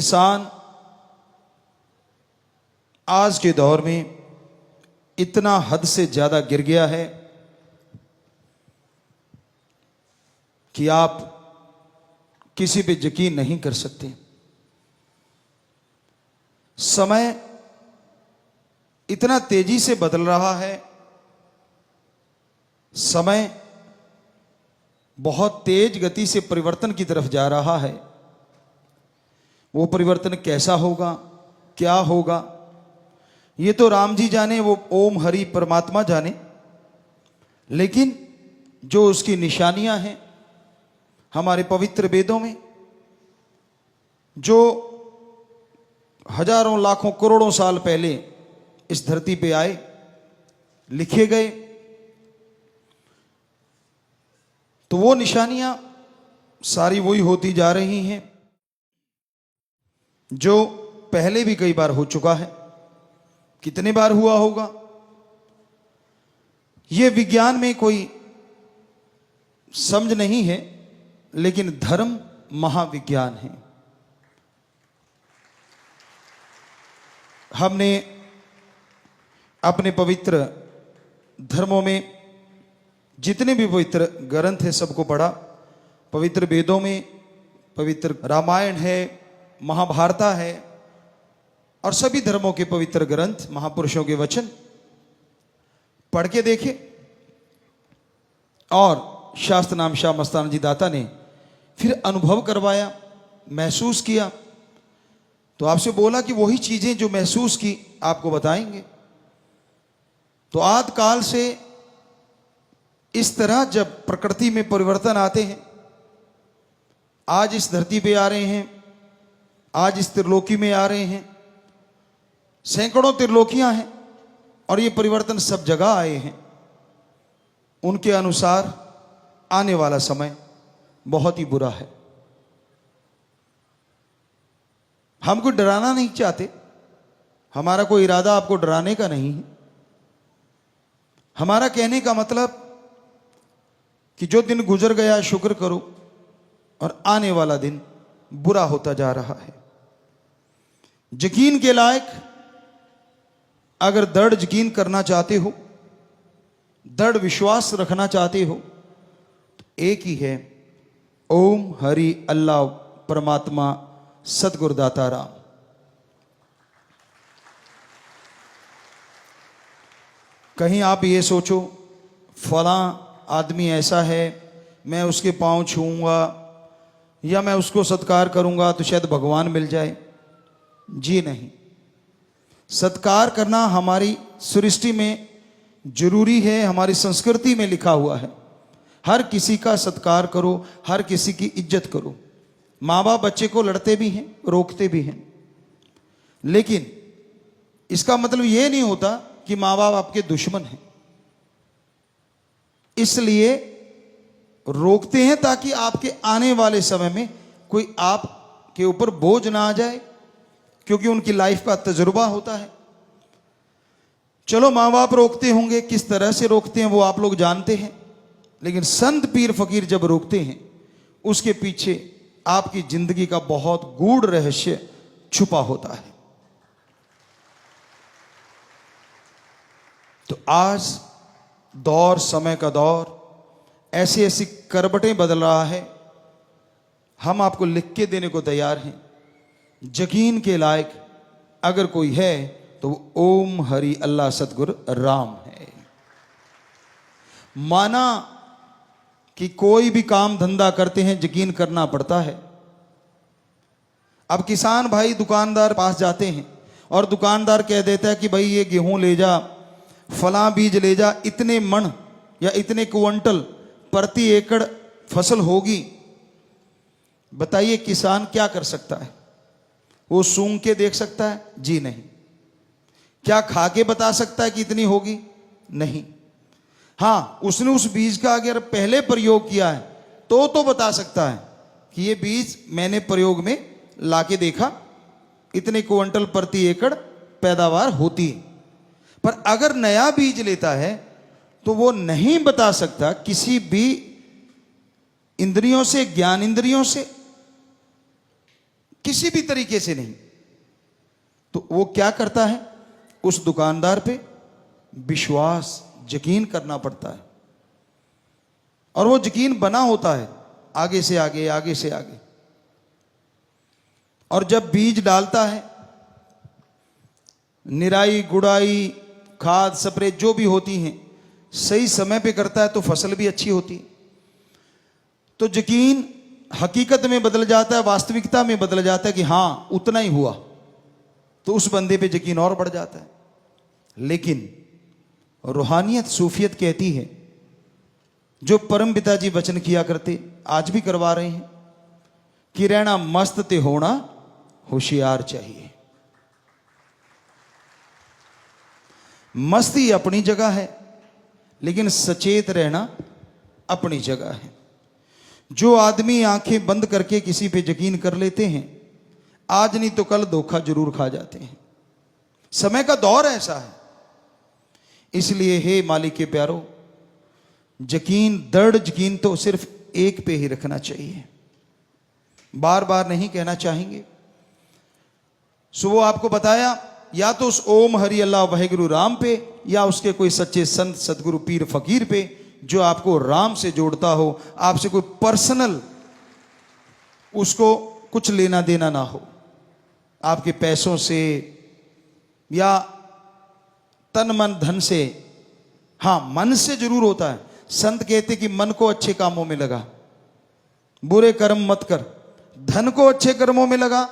इंसान आज के दौर में इतना हद से ज्यादा गिर गया है कि आप किसी पे यकीन नहीं कर सकते। समय इतना तेजी से बदल रहा है, समय बहुत तेज गति से परिवर्तन की तरफ जा रहा है। वो परिवर्तन कैसा होगा, क्या होगा, ये तो राम जी जाने, वो ओम हरि परमात्मा जाने। लेकिन जो उसकी निशानियां हैं हमारे पवित्र वेदों में, जो हजारों लाखों करोड़ों साल पहले इस धरती पे आए, लिखे गए, तो वो निशानियां सारी वही होती जा रही हैं जो पहले भी कई बार हो चुका है। कितने बार हुआ होगा, ये विज्ञान में कोई समझ नहीं है, लेकिन धर्म महाविज्ञान है। हमने अपने पवित्र धर्मों में जितने भी पवित्र ग्रंथ है सबको पढ़ा। पवित्र वेदों में पवित्र रामायण है, महाभारत है, और सभी धर्मों के पवित्र ग्रंथ, महापुरुषों के वचन पढ़ के देखे। और शास्त्र नाम शाह मस्ताना जी दाता ने फिर अनुभव करवाया, महसूस किया। तो आपसे बोला कि वही चीजें जो महसूस की आपको बताएंगे। तो आदि काल से इस तरह जब प्रकृति में परिवर्तन आते हैं, आज इस धरती पे आ रहे हैं, आज इस त्रिलोकी में आ रहे हैं, सैकड़ों त्रिलोकियां हैं, और ये परिवर्तन सब जगह आए हैं। उनके अनुसार आने वाला समय बहुत ही बुरा है। हम कोई डराना नहीं चाहते, हमारा कोई इरादा आपको डराने का नहीं है। हमारा कहने का मतलब कि जो दिन गुजर गया शुक्र करो, और आने वाला दिन बुरा होता जा रहा है। यकीन के लायक अगर दृढ़ यकीन करना चाहते हो, दृढ़ विश्वास रखना चाहते हो, तो एक ही है, ओम हरि अल्लाह परमात्मा सतगुरु दाता राम। कहीं आप ये सोचो फलां आदमी ऐसा है, मैं उसके पांव छूऊंगा या मैं उसको सत्कार करूंगा तो शायद भगवान मिल जाए। जी नहीं, सत्कार करना हमारी सृष्टि में जरूरी है, हमारी संस्कृति में लिखा हुआ है। हर किसी का सत्कार करो, हर किसी की इज्जत करो। माँ बाप बच्चे को लड़ते भी हैं, रोकते भी हैं, लेकिन इसका मतलब यह नहीं होता कि माँ बाप आपके दुश्मन हैं। इसलिए रोकते हैं ताकि आपके आने वाले समय में कोई आपके ऊपर बोझ ना आ जाए, क्योंकि उनकी लाइफ का तजुर्बा होता है। चलो माँ बाप रोकते होंगे, किस तरह से रोकते हैं वो आप लोग जानते हैं, लेकिन संत पीर फकीर जब रोकते हैं उसके पीछे आपकी जिंदगी का बहुत गूढ़ रहस्य छुपा होता है। तो आज दौर, समय का दौर ऐसी ऐसी करवटें बदल रहा है, हम आपको लिख के देने को तैयार हैं। यकीन के लायक अगर कोई है तो वो ओम हरि अल्लाह सतगुरु राम है। माना कि कोई भी काम धंधा करते हैं यकीन करना पड़ता है। अब किसान भाई दुकानदार पास जाते हैं और दुकानदार कह देता है कि भाई ये गेहूं ले जा, फलां बीज ले जा, इतने मन या इतने क्विंटल प्रति एकड़ फसल होगी। बताइए किसान क्या कर सकता है? वो सूंघ के देख सकता है? जी नहीं। क्या खा के बता सकता है कि इतनी होगी? नहीं। हाँ, उसने उस बीज का अगर पहले प्रयोग किया है तो बता सकता है कि ये बीज मैंने प्रयोग में लाके देखा, इतने क्विंटल प्रति एकड़ पैदावार होती है। पर अगर नया बीज लेता है तो वो नहीं बता सकता किसी भी इंद्रियों से, ज्ञान इंद्रियों से, किसी भी तरीके से नहीं। तो वो क्या करता है, उस दुकानदार पे विश्वास, यकीन करना पड़ता है, और वो यकीन बना होता है आगे से आगे, आगे से आगे। और जब बीज डालता है, निराई गुड़ाई, खाद स्प्रे जो भी होती हैं सही समय पे करता है तो फसल भी अच्छी होती है। तो यकीन हकीकत में बदल जाता है, वास्तविकता में बदल जाता है कि हाँ उतना ही हुआ, तो उस बंदे पे यकीन और बढ़ जाता है। लेकिन रूहानियत, सूफियत कहती है, जो परम पिताजी वचन किया करते, आज भी करवा रहे हैं, कि रहना मस्त ते होना होशियार चाहिए। मस्ती अपनी जगह है, लेकिन सचेत रहना अपनी जगह है। जो आदमी आंखें बंद करके किसी पे यकीन कर लेते हैं, आज नहीं तो कल धोखा जरूर खा जाते हैं। समय का दौर ऐसा है। इसलिए हे मालिक के प्यारो, यकीन, दृढ़ यकीन तो सिर्फ एक पे ही रखना चाहिए, बार बार नहीं कहना चाहेंगे। सो वो आपको बताया, या तो उस ओम हरि अल्लाह वाहेगुरु राम पे, या उसके कोई सच्चे संत सदगुरु पीर फकीर पे, जो आपको राम से जोड़ता हो, आपसे कोई पर्सनल उसको कुछ लेना देना ना हो, आपके पैसों से या तन मन धन से। हाँ, मन से जरूर होता है। संत कहते कि मन को अच्छे कामों में लगा, बुरे कर्म मत कर, धन को अच्छे कर्मों में लगा,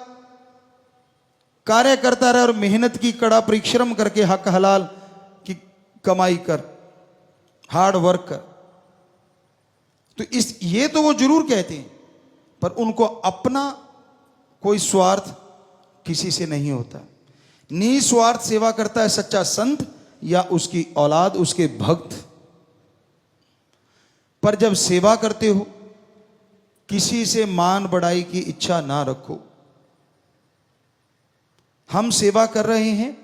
कार्य करता रहे और मेहनत की, कड़ा परिश्रम करके हक हलाल की कमाई कर, हार्ड वर्क कर। तो ये तो वो जरूर कहते हैं, पर उनको अपना कोई स्वार्थ किसी से नहीं होता। निस्वार्थ सेवा करता है सच्चा संत या उसकी औलाद, उसके भक्त। पर जब सेवा करते हो, किसी से मान बढ़ाई की इच्छा ना रखो। हम सेवा कर रहे हैं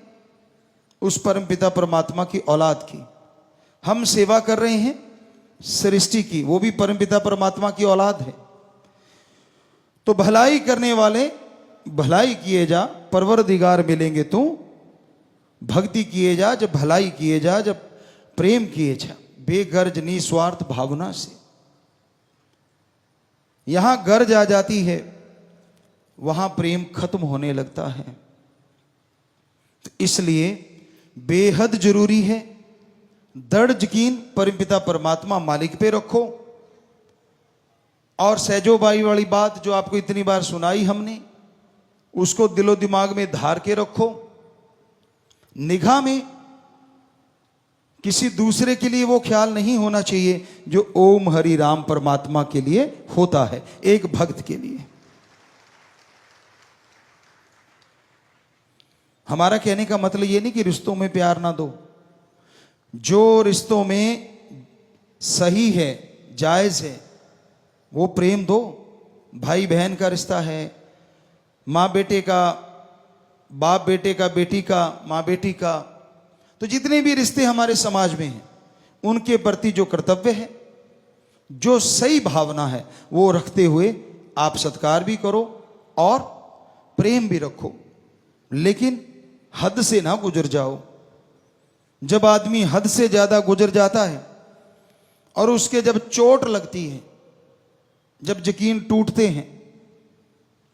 उस परमपिता परमात्मा की औलाद की, हम सेवा कर रहे हैं सृष्टि की, वो भी परमपिता परमात्मा की औलाद है। तो भलाई करने वाले भलाई किए जा, परवरदिगार मिलेंगे तू। भक्ति किए जा, जब भलाई किए जा, जब प्रेम किए जा, बेगर्ज निस्वार्थ भावना से। यहां गर्ज आ जाती है, वहां प्रेम खत्म होने लगता है। तो इसलिए बेहद जरूरी है, दृढ़ यकीन परमपिता परमात्मा मालिक पे रखो। और सहजोबाई वाली बात जो आपको इतनी बार सुनाई हमने, उसको दिलो दिमाग में धार के रखो। निगाह में किसी दूसरे के लिए वो ख्याल नहीं होना चाहिए जो ओम हरि राम परमात्मा के लिए होता है, एक भक्त के लिए। हमारा कहने का मतलब ये नहीं कि रिश्तों में प्यार ना दो। जो रिश्तों में सही है, जायज है, वो प्रेम दो। भाई बहन का रिश्ता है, माँ बेटे का, बाप बेटे का, बेटी का, माँ बेटी का, तो जितने भी रिश्ते हमारे समाज में हैं, उनके प्रति जो कर्तव्य है, जो सही भावना है, वो रखते हुए आप सत्कार भी करो और प्रेम भी रखो, लेकिन हद से ना गुजर जाओ। जब आदमी हद से ज्यादा गुजर जाता है और उसके जब चोट लगती है, जब यकीन टूटते हैं,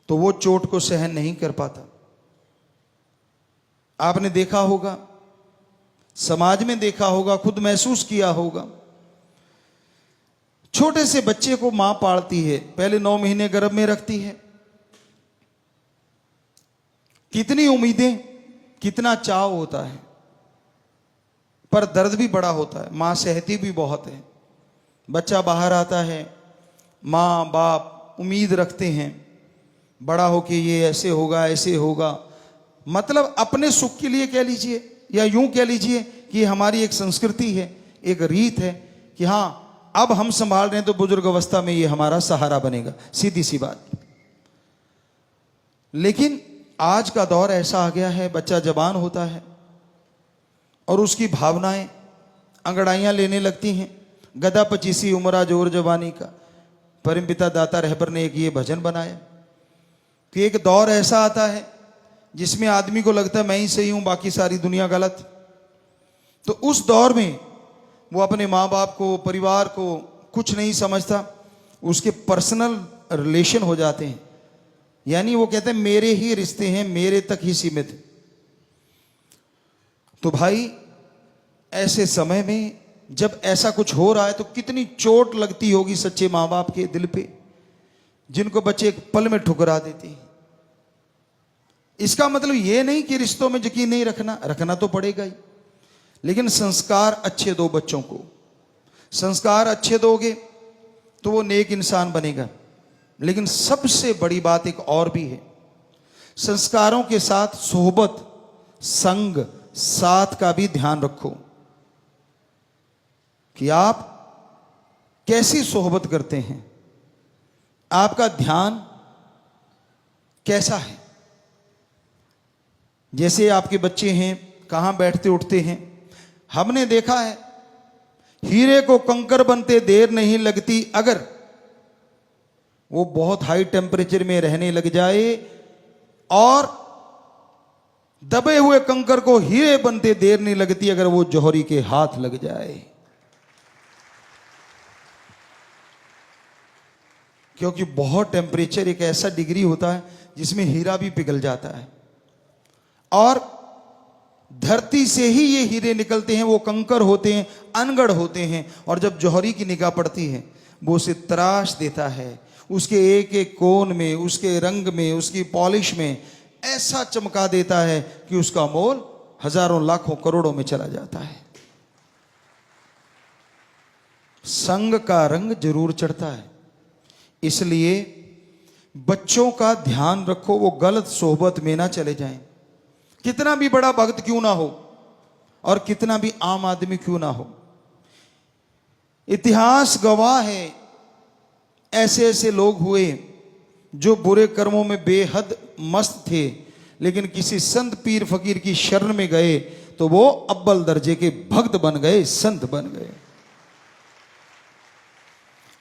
तो वो चोट को सहन नहीं कर पाता। आपने देखा होगा, समाज में देखा होगा, खुद महसूस किया होगा। छोटे से बच्चे को मां पालती है, पहले 9 महीने गर्भ में रखती है, कितनी उम्मीदें, कितना चाव होता है, पर दर्द भी बड़ा होता है। मां सहती भी बहुत है। बच्चा बाहर आता है, मां बाप उम्मीद रखते हैं बड़ा होके ये ऐसे होगा, ऐसे होगा। मतलब अपने सुख के लिए कह लीजिए, या यूं कह लीजिए कि हमारी एक संस्कृति है, एक रीत है कि हाँ अब हम संभाल रहे हैं तो बुजुर्ग अवस्था में ये हमारा सहारा बनेगा, सीधी सी बात। लेकिन आज का दौर ऐसा आ गया है, बच्चा जवान होता है और उसकी भावनाएं अंगड़ाइयां लेने लगती हैं। गदा पचीसी उमरा जोर जवानी का, परमपिता दाता रहबर ने एक ये भजन बनाया। कि एक दौर ऐसा आता है जिसमें आदमी को लगता है मैं ही सही हूं, बाकी सारी दुनिया गलत। तो उस दौर में वो अपने माँ बाप को, परिवार को कुछ नहीं समझता, उसके पर्सनल रिलेशन हो जाते हैं। यानी वो कहते हैं मेरे ही रिश्ते हैं, मेरे तक ही सीमित। तो भाई ऐसे समय में जब ऐसा कुछ हो रहा है तो कितनी चोट लगती होगी सच्चे माँ बाप के दिल पे, जिनको बच्चे एक पल में ठुकरा देते हैं। इसका मतलब ये नहीं कि रिश्तों में यकीन नहीं रखना, रखना तो पड़ेगा ही, लेकिन संस्कार अच्छे दो बच्चों को। संस्कार अच्छे दोगे तो वो नेक इंसान बनेगा। लेकिन सबसे बड़ी बात एक और भी है, संस्कारों के साथ सोहबत, संग, साथ का भी ध्यान रखो कि आप कैसी सोहबत करते हैं, आपका ध्यान कैसा है। जैसे आपके बच्चे हैं, कहां बैठते उठते हैं, हमने देखा है हीरे को कंकर बनते देर नहीं लगती। अगर वो बहुत हाई टेम्परेचर में रहने लग जाए और दबे हुए कंकर को हीरे बनते देर नहीं लगती अगर वो जौहरी के हाथ लग जाए, क्योंकि बहुत टेम्परेचर एक ऐसा डिग्री होता है जिसमें हीरा भी पिघल जाता है। और धरती से ही ये हीरे निकलते हैं, वो कंकर होते हैं, अनगढ़ होते हैं। और जब जौहरी की निगाह पड़ती है वो उसे तराश देता है, उसके एक एक कोण में, उसके रंग में, उसकी पॉलिश में ऐसा चमका देता है कि उसका मोल हजारों लाखों करोड़ों में चला जाता है। संग का रंग जरूर चढ़ता है। इसलिए बच्चों का ध्यान रखो, वो गलत सोहबत में ना चले जाएं। कितना भी बड़ा भक्त क्यों ना हो और कितना भी आम आदमी क्यों ना हो, इतिहास गवाह है ऐसे ऐसे लोग हुए जो बुरे कर्मों में बेहद मस्त थे, लेकिन किसी संत पीर फकीर की शरण में गए तो वो अव्वल दर्जे के भक्त बन गए, संत बन गए।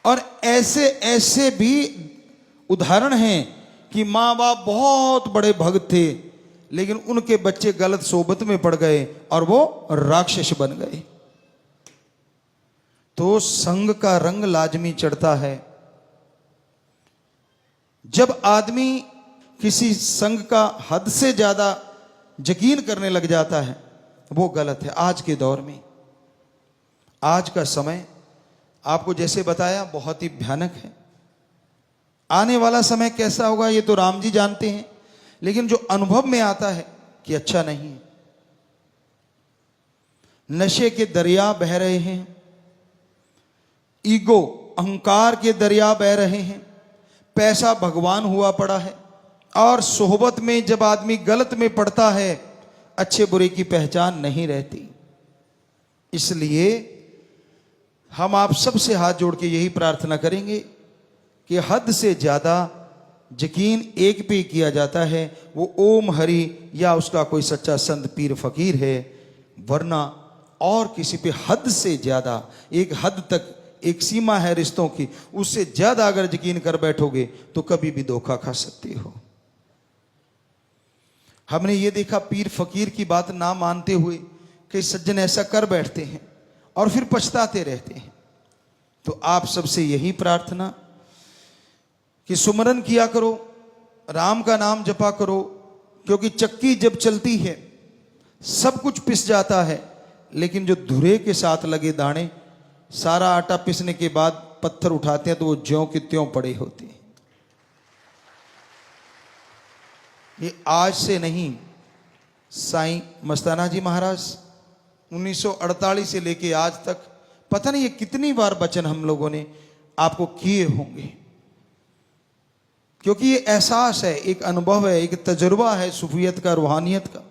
और ऐसे ऐसे भी उदाहरण हैं कि माँ बाप बहुत बड़े भक्त थे, लेकिन उनके बच्चे गलत सोबत में पड़ गए और वो राक्षस बन गए। तो संग का रंग लाजमी चढ़ता है। जब आदमी किसी संग का हद से ज्यादा यकीन करने लग जाता है वो गलत है। आज के दौर में, आज का समय आपको जैसे बताया बहुत ही भयानक है। आने वाला समय कैसा होगा ये तो राम जी जानते हैं, लेकिन जो अनुभव में आता है कि अच्छा नहीं है। नशे के दरिया बह रहे हैं, ईगो, अहंकार के दरिया बह रहे हैं, पैसा भगवान हुआ पड़ा है। और सोहबत में जब आदमी गलत में पड़ता है अच्छे बुरे की पहचान नहीं रहती। इसलिए हम आप सबसे हाथ जोड़ के यही प्रार्थना करेंगे कि हद से ज्यादा यकीन एक पे किया जाता है, वो ओम हरि या उसका कोई सच्चा संत पीर फकीर है, वरना और किसी पे हद से ज्यादा, एक हद तक एक सीमा है रिश्तों की, उससे ज्यादा अगर यकीन कर बैठोगे तो कभी भी धोखा खा सकते हो। हमने ये देखा पीर फकीर की बात ना मानते हुए कई सज्जन ऐसा कर बैठते हैं और फिर पछताते रहते हैं। तो आप सबसे यही प्रार्थना कि सुमरन किया करो, राम का नाम जपा करो, क्योंकि चक्की जब चलती है सब कुछ पिस जाता है, लेकिन जो धुरे के साथ लगे दाने, सारा आटा पिसने के बाद पत्थर उठाते हैं तो वो ज्यों के त्यों पड़े होते हैं। ये आज से नहीं, साईं मस्ताना जी महाराज 1948 से लेके आज तक पता नहीं ये कितनी बार वचन हम लोगों ने आपको किए होंगे, क्योंकि ये एहसास है, एक अनुभव है, एक तजुर्बा है सूफियत का, रूहानियत का।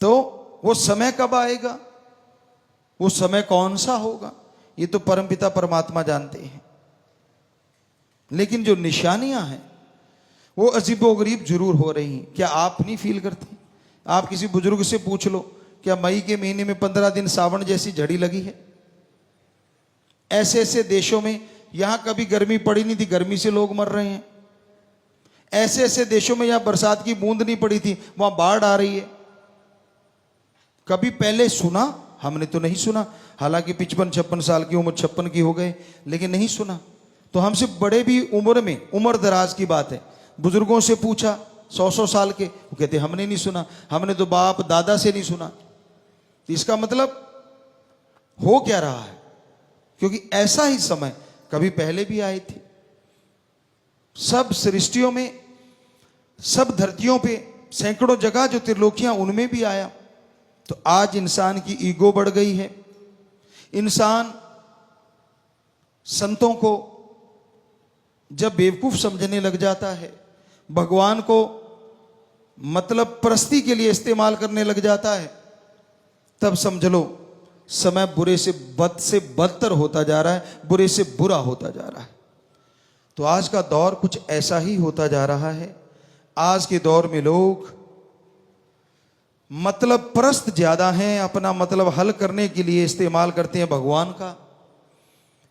तो वो समय कब आएगा, वो समय कौन सा होगा, ये तो परमपिता परमात्मा जानते हैं। लेकिन जो निशानियां हैं वो अजीबोगरीब जरूर हो रही हैं। क्या आप नहीं फील करते? आप किसी बुजुर्ग से पूछ लो, क्या मई के महीने में 15 दिन सावन जैसी झड़ी लगी है? ऐसे ऐसे देशों में, यहां कभी गर्मी पड़ी नहीं थी, गर्मी से लोग मर रहे हैं। ऐसे ऐसे देशों में जहां बरसात की बूंद नहीं पड़ी थी वहां बाढ़ आ रही है। कभी पहले सुना? हमने तो नहीं सुना। हालांकि 55-56 साल की उम्र, 56 की हो गए, लेकिन नहीं सुना। तो हमसे बड़े भी उम्र में, उम्र दराज की बात है, बुजुर्गों से पूछा 100-100 साल के, वो कहते हमने नहीं सुना, हमने तो बाप दादा से नहीं सुना। तो इसका मतलब हो क्या रहा है? क्योंकि ऐसा ही समय कभी पहले भी आई थी। सब सृष्टियों में, सब धरतियों पे, सैकड़ों जगह जो त्रिलोकियां, उनमें भी आया। तो आज इंसान की ईगो बढ़ गई है। इंसान संतों को जब बेवकूफ समझने लग जाता है, भगवान को मतलब परस्ती के लिए इस्तेमाल करने लग जाता है, तब समझ लो समय बुरे से बदतर होता जा रहा है, बुरे से बुरा होता जा रहा है। तो आज का दौर कुछ ऐसा ही होता जा रहा है। आज के दौर में लोग मतलब परस्त ज्यादा हैं, अपना मतलब हल करने के लिए इस्तेमाल करते हैं भगवान का।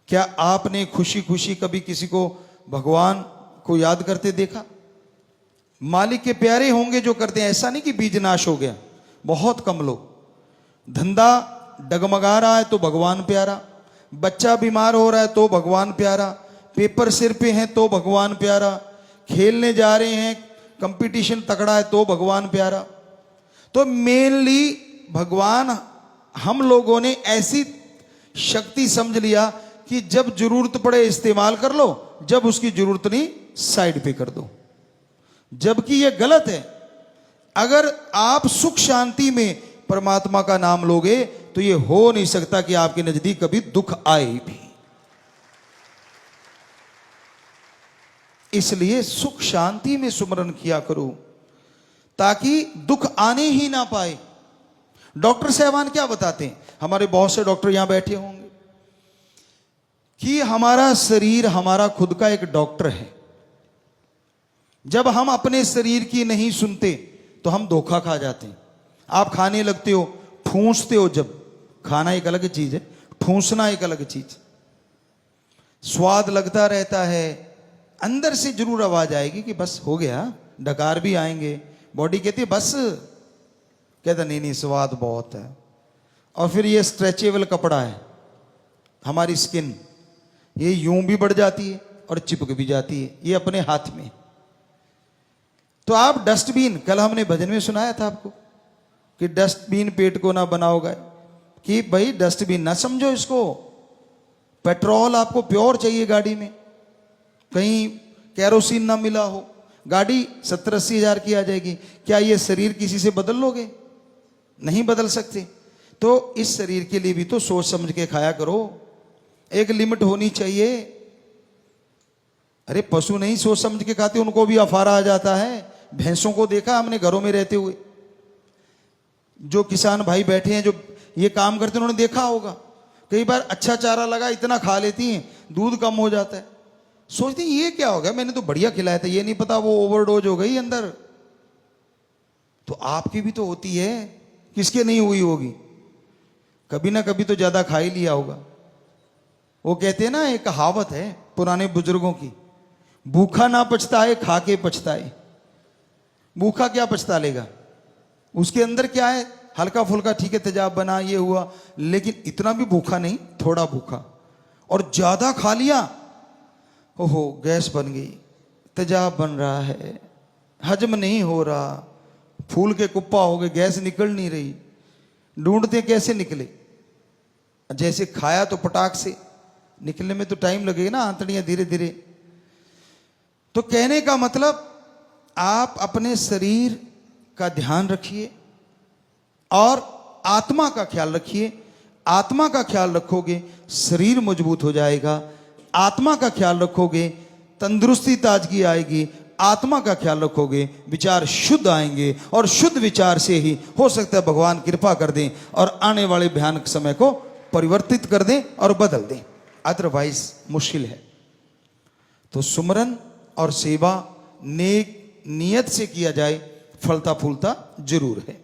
क्या आपने खुशी खुशी कभी किसी को भगवान को याद करते देखा? मालिक के प्यारे होंगे जो करते हैं, ऐसा नहीं कि बीज नाश हो गया। बहुत कम लोग। धंधा डगमगा रहा है तो भगवान प्यारा, बच्चा बीमार हो रहा है तो भगवान प्यारा, पेपर सिर पे हैं तो भगवान प्यारा, खेलने जा रहे हैं, कंपटीशन तगड़ा है तो भगवान प्यारा। तो मेनली भगवान हम लोगों ने ऐसी शक्ति समझ लिया कि जब जरूरत पड़े इस्तेमाल कर लो, जब उसकी जरूरत नहीं साइड पे कर दो। जबकि यह गलत है। अगर आप सुख शांति में परमात्मा का नाम लोगे तो यह हो नहीं सकता कि आपके नजदीक कभी दुख आए भी। इसलिए सुख शांति में सुमरन किया करो ताकि दुख आने ही ना पाए। डॉक्टर साहबान क्या बताते हैं, हमारे बहुत से डॉक्टर यहां बैठे होंगे, कि हमारा शरीर हमारा खुद का एक डॉक्टर है। जब हम अपने शरीर की नहीं सुनते तो हम धोखा खा जाते हैं। आप खाने लगते हो, ठूंसते हो, जब खाना एक अलग चीज है, ठूंसना एक अलग चीज। स्वाद लगता रहता है, अंदर से जरूर आवाज आएगी कि बस हो गया, डकार भी आएंगे, बॉडी कहती है बस, कहता नहीं नहीं स्वाद बहुत है। और फिर ये स्ट्रेचेबल कपड़ा है हमारी स्किन, ये यूं भी बढ़ जाती है और चिपक भी जाती है, ये अपने हाथ में। तो आप डस्टबिन, कल हमने भजन में सुनाया था आपको कि डस्टबिन पेट को ना बनाओगा, कि भाई डस्टबिन ना समझो इसको। पेट्रोल आपको प्योर चाहिए गाड़ी में, कहीं कैरोसिन ना मिला हो, गाड़ी 70-80 हजार की आ जाएगी। क्या ये शरीर किसी से बदल लोगे? नहीं बदल सकते। तो इस शरीर के लिए भी तो सोच समझ के खाया करो, एक लिमिट होनी चाहिए। अरे पशु नहीं सोच समझ के खाते, उनको भी अफारा आ जाता है। भैंसों को देखा हमने घरों में रहते हुए, जो किसान भाई बैठे हैं जो ये काम करते हैं, उन्होंने देखा होगा कई बार अच्छा चारा लगा, इतना खा लेती हैं, दूध कम हो जाता है। सोचती हैं ये क्या हो गया, मैंने तो बढ़िया खिलाया था, ये नहीं पता वो ओवरडोज हो गई अंदर। तो आपकी भी तो होती है, किसके नहीं हुई होगी? कभी ना कभी तो ज्यादा खा ही लिया होगा। वो कहते हैं ना, एक कहावत है पुराने बुजुर्गों की, भूखा ना पछताए खा के पछताए। भूखा क्या पछता लेगा, उसके अंदर क्या है, हल्का फुल्का ठीक है तेजाब बना, ये हुआ, लेकिन इतना भी भूखा नहीं, थोड़ा भूखा। और ज्यादा खा लिया, ओहो गैस बन गई, तेजाब बन रहा है, हजम नहीं हो रहा, फूल के कुप्पा हो गए, गैस निकल नहीं रही। ढूंढते कैसे निकले, जैसे खाया तो पटाख से निकलने में तो टाइम लगेगा ना, आंतड़ियां धीरे धीरे। तो कहने का मतलब, आप अपने शरीर का ध्यान रखिए और आत्मा का ख्याल रखिए। आत्मा का ख्याल रखोगे शरीर मजबूत हो जाएगा, आत्मा का ख्याल रखोगे तंदुरुस्ती ताजगी आएगी, आत्मा का ख्याल रखोगे विचार शुद्ध आएंगे, और शुद्ध विचार से ही हो सकता है भगवान कृपा कर दें और आने वाले भयानक समय को परिवर्तित कर दें और बदल दें, अदरवाइज मुश्किल है। तो सुमरन और सेवा नेक नियत से किया जाए, फलता फूलता जरूर है।